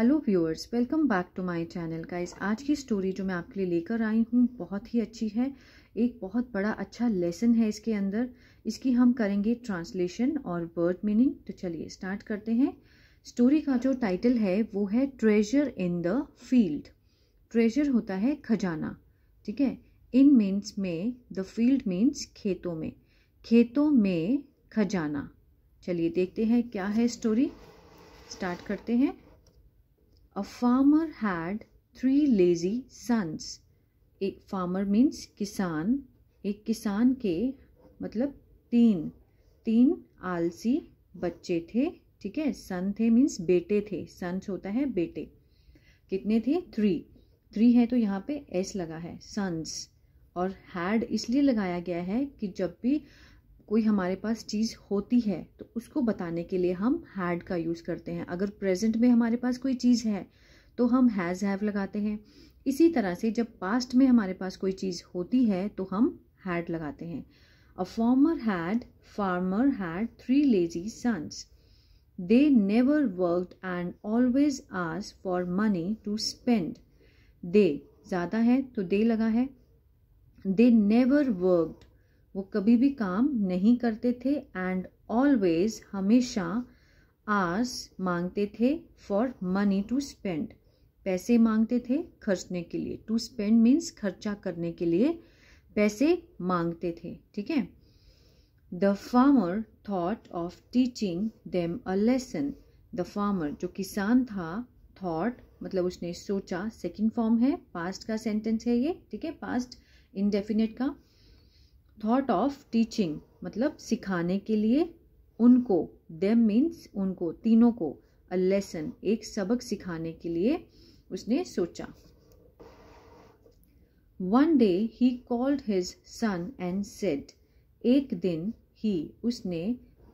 Hello viewers, welcome back to my channel guys. आज की story जो मैं आपके लिए लेकर आई हूँ बहुत ही अच्छी है। एक बहुत बड़ा अच्छा लेसन है इसके अंदर। इसकी हम करेंगे ट्रांसलेशन और वर्ड मीनिंग। तो चलिए स्टार्ट करते हैं। स्टोरी का जो टाइटल है वो है treasure in the field. Treasure होता है खजाना, ठीक है। इन मीन्स में, द फील्ड मीन्स खेतों में, खेतों में खजाना। चलिए देखते हैं क्या है स्टोरी। स्टार्ट करते हैं। A farmer had 3 lazy sons. एक farmer means किसान। एक किसान के मतलब तीन आलसी बच्चे थे, ठीक है। सन थे मीन्स बेटे थे। सन्स होता है बेटे। कितने थे? 3 है तो यहाँ पे एस लगा है, सन्स। और हैड इसलिए लगाया गया है कि जब भी कोई हमारे पास चीज़ होती है तो उसको बताने के लिए हम हैड का यूज़ करते हैं। अगर प्रेजेंट में हमारे पास कोई चीज़ है तो हम हैज़ हैव लगाते हैं। इसी तरह से जब पास्ट में हमारे पास कोई चीज़ होती है तो हम हैड लगाते हैं। A farmer had 3 lazy sons. They never worked and always asked for money to spend. They ज़्यादा है तो दे लगा है। दे नेवर वर्कड, वो कभी भी काम नहीं करते थे। एंड ऑलवेज, हमेशा। आस, मांगते थे। फॉर मनी टू स्पेंड, पैसे मांगते थे खर्चने के लिए। टू स्पेंड मीन्स खर्चा करने के लिए पैसे मांगते थे, ठीक है। The farmer thought of teaching them a lesson. The farmer जो किसान था, थॉट मतलब उसने सोचा, सेकंड फॉर्म है, पास्ट का सेंटेंस है ये, ठीक है, पास्ट इंडेफिनिट का। थॉट ऑफ टीचिंग मतलब सिखाने के लिए उनको, देम मीन्स उनको, तीनों को, अ लेसन एक सबक सिखाने के लिए उसने सोचा। One day he called his son and said. एक दिन ही उसने,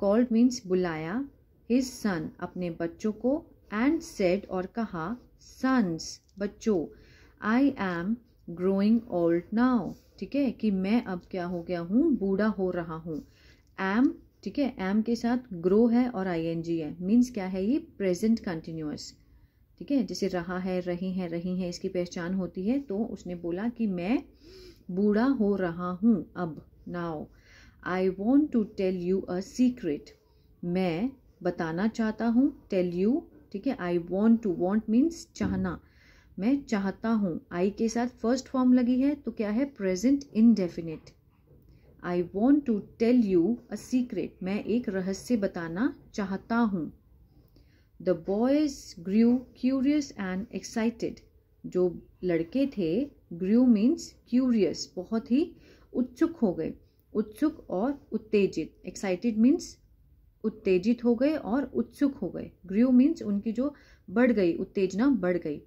कॉल्ड मीन्स बुलाया, हिज सन अपने बच्चों को, एंड सेड और कहा, सन्स बच्चों, I am growing old now, ठीक है, कि मैं अब क्या हो गया हूँ, बूढ़ा हो रहा हूँ। एम, ठीक है, एम के साथ ग्रो है और आईएनजी है, मीन्स क्या है ये, प्रेजेंट कंटिन्यूअस, ठीक है। जैसे रहा है, रही है इसकी पहचान होती है। तो उसने बोला कि मैं बूढ़ा हो रहा हूँ अब, now. I want to tell you a secret, मैं बताना चाहता हूँ, टेल यू, ठीक है। I want to, want means चाहना, मैं चाहता हूँ। आई के साथ फर्स्ट फॉर्म लगी है तो क्या है, present indefinite. I want to tell you a secret, मैं एक रहस्य बताना चाहता हूँ। The boys grew curious and excited. जो लड़के थे, ग्रू मीन्स क्यूरियस, बहुत ही उत्सुक हो गए, उत्सुक और उत्तेजित। एक्साइटेड मीन्स उत्तेजित हो गए और उत्सुक हो गए। ग्रू मीन्स उनकी जो बढ़ गई, उत्तेजना बढ़ गई।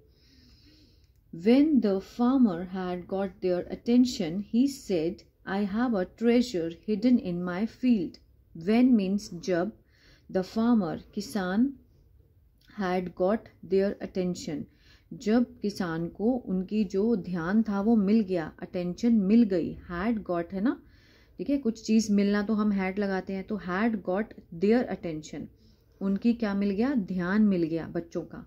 When the farmer had got their attention, he said, I have a treasure hidden in my field. When means जब, the farmer किसान, had got their attention जब किसान को उनकी जो ध्यान था वो मिल गया, attention मिल गई, had got है ना, ठीक है। कुछ चीज़ मिलना तो हम had लगाते हैं, तो had got their attention, उनकी क्या मिल गया, ध्यान मिल गया बच्चों का।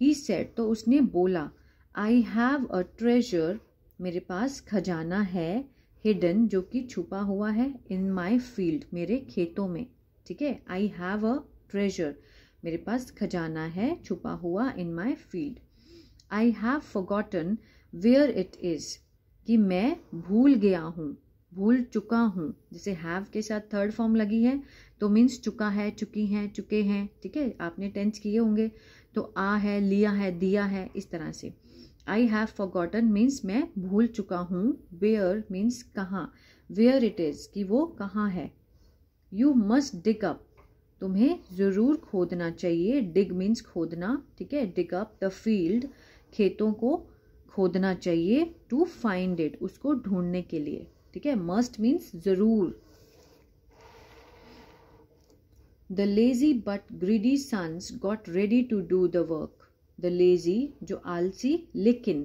He said, तो उसने बोला, आई हैव अ ट्रेजर, मेरे पास खजाना है, हिडन जो कि छुपा हुआ है, इन माई फील्ड मेरे खेतों में, ठीक है। आई हैव अ ट्रेजर, मेरे पास खजाना है छुपा हुआ, in my field. I have forgotten where it is, कि मैं भूल गया हूँ, भूल चुका हूँ। जैसे हैव के साथ थर्ड फॉर्म लगी है तो मीन्स चुका है, चुकी हैं, चुके हैं, ठीक है। आपने टेंस किए होंगे तो आ है, लिया है, दिया है, इस तरह से। आई हैव फॉरगॉटन मीन्स मैं भूल चुका हूँ। वेयर मीन्स कहाँ, वेयर इट इज़ कि वो कहाँ है। यू मस्ट डिग अप, तुम्हें ज़रूर खोदना चाहिए। डिग मीन्स खोदना, ठीक है। डिग अप द फील्ड, खेतों को खोदना चाहिए। टू फाइंड इट, उसको ढूंढने के लिए, ठीक है। मस्ट मीन्स ज़रूर। The lazy but greedy sons got ready to do the work. The lazy जो आलसी लेकिन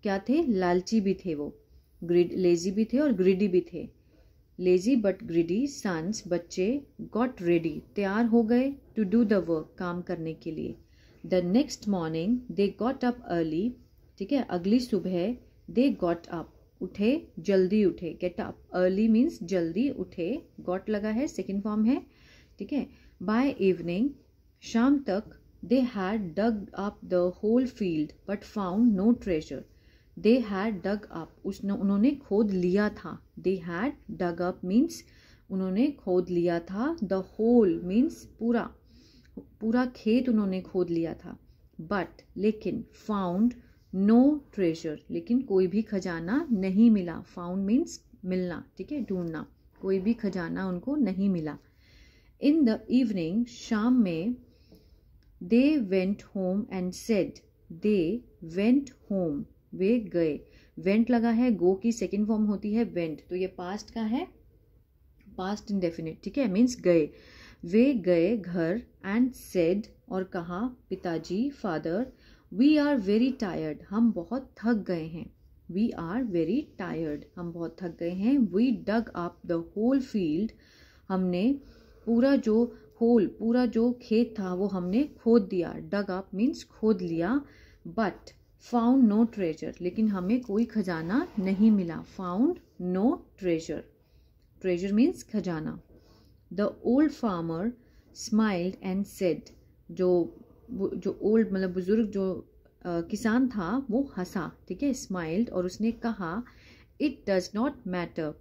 क्या थे, लालची भी थे वो। लेजी भी थे और ग्रीडी भी थे। लेजी बट ग्रीडी सन्स बच्चे, गॉट रेडी तैयार हो गए, टू डू द वर्क काम करने के लिए। The next morning they got up early, ठीक है, अगली सुबह दे गॉट अप, उठे, जल्दी उठे, गेट अप, अर्ली मीन्स जल्दी उठे, गॉट लगा है, सेकेंड फॉर्म है, ठीक है। बाय इवनिंग, शाम तक, they had dug up the whole field but found no treasure, they had dug up, उन्होंने खोद लिया था, they had dug up means उन्होंने खोद लिया था, द होल मीन्स पूरा, पूरा खेत उन्होंने खोद लिया था, बट लेकिन, फाउंड नो ट्रेजर, लेकिन कोई भी खजाना नहीं मिला, फाउंड मीन्स मिलना, ठीक है, ढूंढना, कोई भी खजाना उनको नहीं मिला। इन द इवनिंग, शाम में, they went home and said, they went home, वे गए, वेंट लगा है, गो की सेकेंड फॉर्म होती है वेंट, तो ये पास्ट का है, पास्ट इंडेफिनिट, ठीक है, मीन्स गए, वे गए घर, एंड सेड और कहा, पिताजी, father, we are very tired, हम बहुत थक गए हैं, वी आर वेरी टायर्ड, हम बहुत थक गए हैं, we dug up the whole field, हमने पूरा जो होल, पूरा जो खेत था वो हमने खोद दिया, डग अप मीन्स खोद लिया, बट फाउंड नो ट्रेजर, लेकिन हमें कोई खजाना नहीं मिला, found no treasure, treasure means खजाना। The old farmer smiled and said, जो ओल्ड मतलब बुजुर्ग जो किसान था वो हंसा, ठीक है, स्माइल्ड, और उसने कहा, इट डज नॉट मैटर,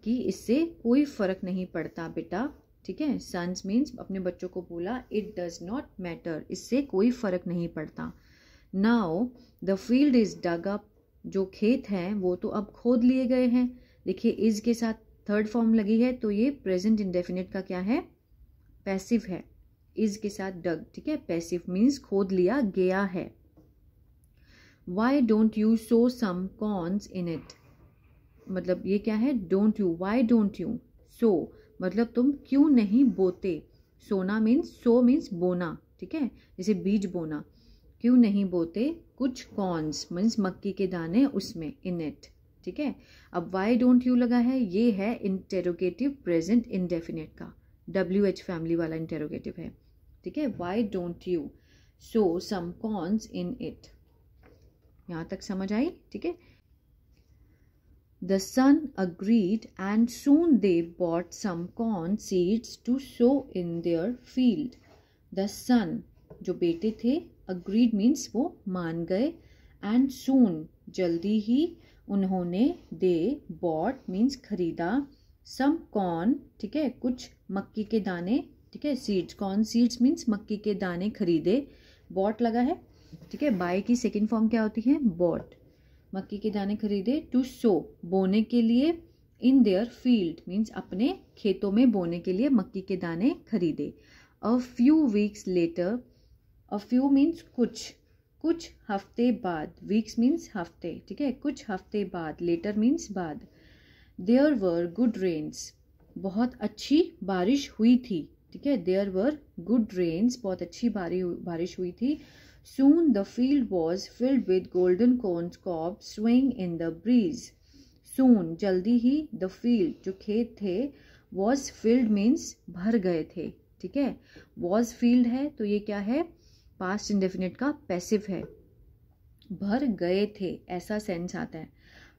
कि इससे कोई फर्क नहीं पड़ता बेटा, ठीक है, सन्स मीन्स अपने बच्चों को बोला, इट डज नॉट मैटर, इससे कोई फर्क नहीं पड़ता। Now the field is dug up, जो खेत हैं वो तो अब खोद लिए गए हैं, देखिए इज के साथ थर्ड फॉर्म लगी है, तो ये प्रेजेंट इंडेफिनिट का क्या है, पैसिव है, इज के साथ डग, ठीक है, पैसिव मीन्स खोद लिया गया है। Why don't you sow some corns in it, मतलब ये क्या है, don't you, why don't you, sow मतलब तुम क्यों नहीं बोते, सोना मीन्स, सो मीन्स बोना, ठीक है, जैसे बीज बोना, क्यों नहीं बोते कुछ कॉर्न्स मीन्स मक्की के दाने उसमें, इन इट, ठीक है। अब वाई डोंट यू लगा है, ये है इंटेरोगेटिव प्रेजेंट इंडेफिनिट का, WH फैमिली वाला इंटेरोगेटिव है, ठीक है, why don't you sow some corns in it, यहाँ तक समझ आई, ठीक है। The son agreed and soon they bought some corn seeds to sow in their field, the son जो बेटे थे, अग्रीड मीन्स वो मान गए, एंड सून जल्दी ही, उन्होंने, दे बॉट मीन्स खरीदा, सम कॉर्न, ठीक है, कुछ मक्की के दाने, ठीक है, सीड्स, कॉर्न सीड्स मीन्स मक्की के दाने खरीदे, बॉट लगा है, ठीक है, बाय की सेकेंड फॉर्म क्या होती है, बॉट, मक्की के दाने खरीदे, टू सो बोने के लिए, इन देयर फील्ड मीन्स अपने खेतों में बोने के लिए मक्की के दाने खरीदे। A few weeks later, a few means कुछ, कुछ हफ्ते बाद, वीक्स मीन्स हफ्ते, ठीक है, कुछ हफ्ते बाद, लेटर मीन्स बाद, देयर वर गुड रेन्स, बहुत अच्छी बारिश हुई थी, ठीक है, देयर वर गुड रेन्स, बहुत अच्छी बारिश हुई थी, soon the field was filled with golden corn cobs swaying in the breeze, soon जल्दी ही, the field जो खेत थे, was filled means भर गए थे, ठीक है, was filled है तो ये क्या है, past indefinite का passive है, भर गए थे ऐसा सेंस आता है,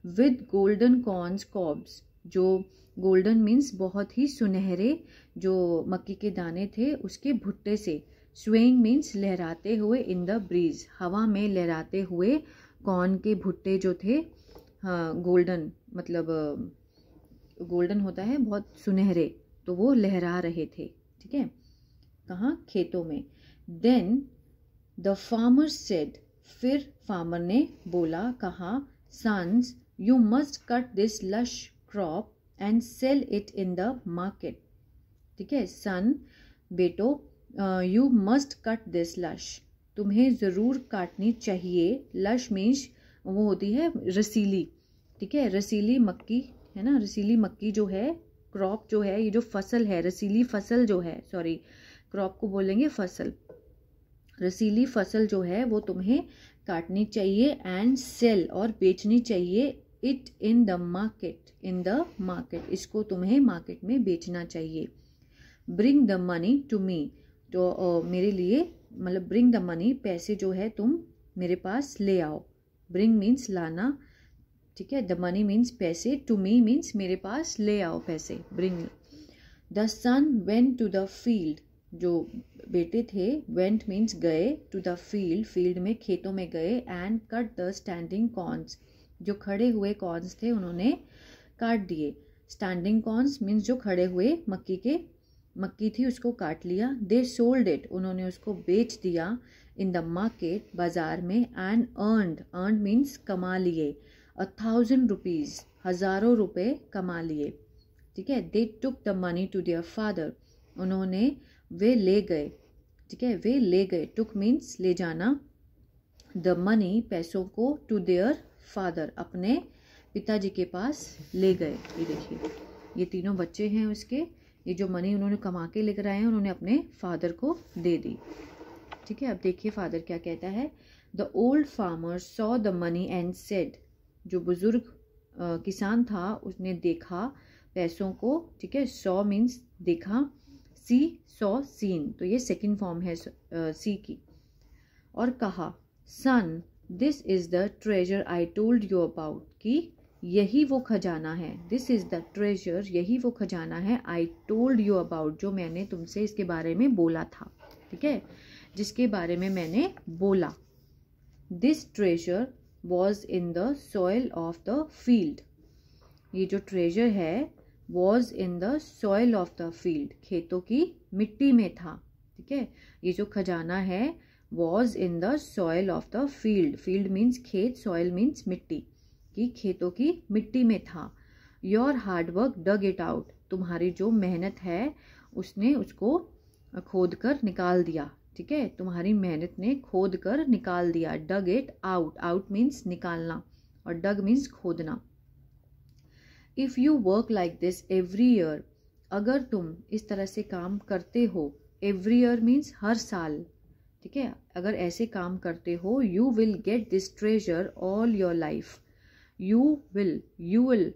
with golden corn cobs, जो गोल्डन मीन्स बहुत ही सुनहरे जो मक्की के दाने थे उसके भुट्टे से, स्वेइंग मीन्स लहराते हुए, इन द ब्रीज हवा में लहराते हुए, कॉर्न के भुट्टे जो थे, हाँ गोल्डन मतलब गोल्डन होता है बहुत सुनहरे, तो वो लहरा रहे थे, ठीक है, कहाँ, खेतों में। देन द फार्मर सेड, फिर फार्मर ने बोला, कहा, sons you must cut this lush crop and sell it in the market, ठीक है, सन बेटो, you must cut this lush, तुम्हें ज़रूर काटनी चाहिए, लश मीन्स वो होती है रसीली, ठीक है, रसीली मक्की है ना, रसीली मक्की जो है, क्रॉप जो है, ये जो फसल है, रसीली फसल जो है, सॉरी क्रॉप को बोलेंगे फसल, रसीली फसल जो है वो तुम्हें काटनी चाहिए, एंड सेल और बेचनी चाहिए, it in the market, in the market, इसको तुम्हें मार्केट में बेचना चाहिए। Bring the money to me, तो मेरे लिए मतलब ब्रिंग द मनी, पैसे जो है तुम मेरे पास ले आओ। ब्रिंग मीन्स लाना, ठीक है। द मनी मीन्स पैसे, टू मी मीन्स मेरे पास ले आओ पैसे, bring. The son went to the field, जो बेटे थे, वेंट मीन्स गए, टू द फील्ड, फील्ड में खेतों में गए, and cut the standing corns, जो खड़े हुए कॉर्न्स थे उन्होंने काट दिए। स्टैंडिंग कॉर्न्स मीन्स जो खड़े हुए मक्की थी उसको काट लिया। दे सोल्ड इट, उन्होंने उसको बेच दिया। इन द मार्केट, बाजार में। एंड अर्नड मीन्स कमा लिए। 1,000 रुपीज़, हज़ारों रुपए कमा लिए, ठीक है। They took the money to their father, उन्होंने वे ले गए, ठीक है, वे ले गए। टुक मीन्स ले जाना। द मनी, पैसों को, टू देयर फादर, अपने पिताजी के पास ले गए। ये देखिए, ये तीनों बच्चे हैं उसके, ये जो मनी उन्होंने कमा के लेकर आए हैं उन्होंने अपने फादर को दे दी, ठीक है। अब देखिए फादर क्या कहता है। The old farmer saw the money and said, जो बुजुर्ग किसान था उसने देखा पैसों को, ठीक है। सॉ मीन्स देखा, सी सॉ सीन, तो ये सेकंड फॉर्म है सी की। और कहा, son this is the treasure I told you about, कि यही वो खजाना है। दिस इज द ट्रेजर, यही वो खजाना है। आई टोल्ड यू अबाउट, जो मैंने तुमसे इसके बारे में बोला था, ठीक है, जिसके बारे में मैंने बोला। This treasure was in the soil of the field, ये जो ट्रेजर है was in the soil of the field, खेतों की मिट्टी में था, ठीक है। ये जो खजाना है was in the soil of the field, field means खेत, सॉइल मीन्स मिट्टी, कि खेतों की मिट्टी में था। Your hard work dug it out, तुम्हारी जो मेहनत है उसने उसको खोद कर निकाल दिया, ठीक है। तुम्हारी मेहनत ने खोद कर निकाल दिया। डग इट आउट, आउट मीन्स निकालना और डग मीन्स खोदना। If you work like this every year, अगर तुम इस तरह से काम करते हो, एवरी ईयर मीन्स हर साल, ठीक है, अगर ऐसे काम करते हो, you will get this treasure all your life. You will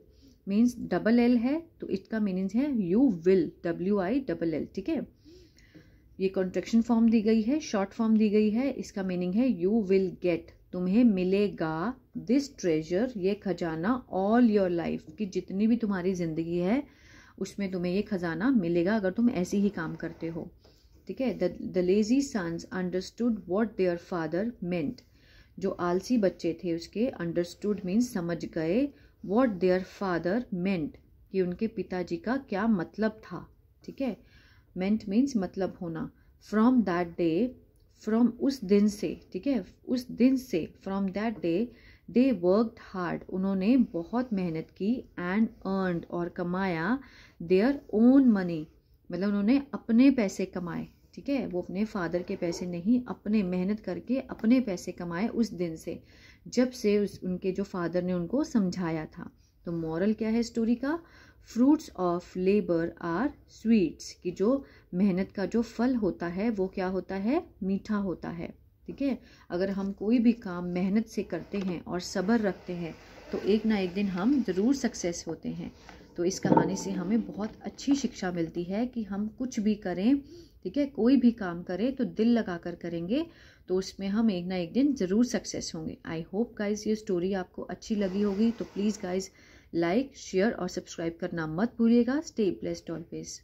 means double L है तो इसका मीनिंग है यू विल, WILL, ठीक है। ये कॉन्ट्रैक्शन फॉर्म दी गई है, शॉर्ट फॉर्म दी गई है, इसका मीनिंग है यू विल गेट, तुम्हें मिलेगा, दिस ट्रेजर, ये खजाना, ऑल योर लाइफ, कि जितनी भी तुम्हारी जिंदगी है उसमें तुम्हें ये खजाना मिलेगा अगर तुम ऐसे ही काम करते हो, ठीक है। The lazy sons understood what their father meant, जो आलसी बच्चे थे उसके, अंडरस्टूड मीन्स समझ गए, व्हाट देयर फादर मेंट, कि उनके पिताजी का क्या मतलब था, ठीक है। मेंट मीन्स मतलब होना। फ्रॉम दैट डे, फ्रॉम उस दिन से, ठीक है, उस दिन से, from that day they worked hard, उन्होंने बहुत मेहनत की, एंड अर्नड, और कमाया, देयर ओन मनी, मतलब उन्होंने अपने पैसे कमाए, ठीक है। वो अपने फादर के पैसे नहीं, अपने मेहनत करके अपने पैसे कमाए उस दिन से, जब से उनके जो फादर ने उनको समझाया था। तो मॉरल क्या है स्टोरी का? Fruits of labour are sweets, कि जो मेहनत का जो फल होता है वो क्या होता है? मीठा होता है, ठीक है। अगर हम कोई भी काम मेहनत से करते हैं और सब्र रखते हैं तो एक ना एक दिन हम ज़रूर सक्सेस होते हैं। तो इस कहानी से हमें बहुत अच्छी शिक्षा मिलती है कि हम कुछ भी करें, ठीक है, कोई भी काम करें तो दिल लगा कर करेंगे तो उसमें हम एक ना एक दिन ज़रूर सक्सेस होंगे। आई होप गाइज ये स्टोरी आपको अच्छी लगी होगी, तो प्लीज़ गाइज लाइक, शेयर और सब्सक्राइब करना मत भूलिएगा। Stay blessed always.